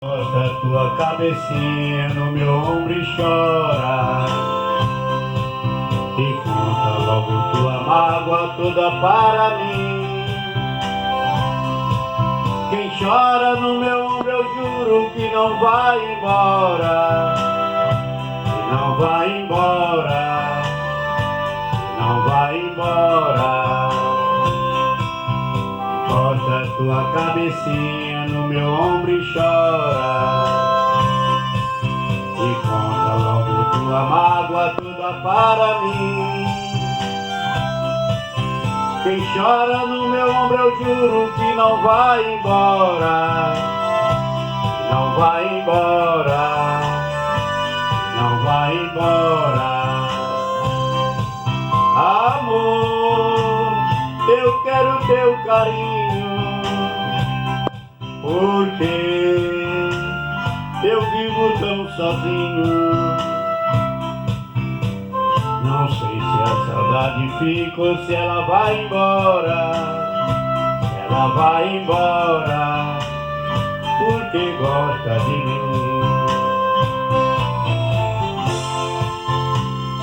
Posta tua cabecinha no meu ombro e chora. E conta logo tua mágoa toda para mim. Quem chora no meu ombro eu juro que não vai embora. Que não vai embora. Que não vai embora. Posta tua cabecinha no meu ombro e chora. E conta logo tua mágoa toda para mim. Quem chora no meu ombro eu juro que não vai embora. Que não vai embora. Que não vai embora. Amor, eu quero teu carinho, porque eu vivo tão sozinho. Não sei se a saudade fica ou se ela vai embora. Se ela vai embora, porque gosta de mim.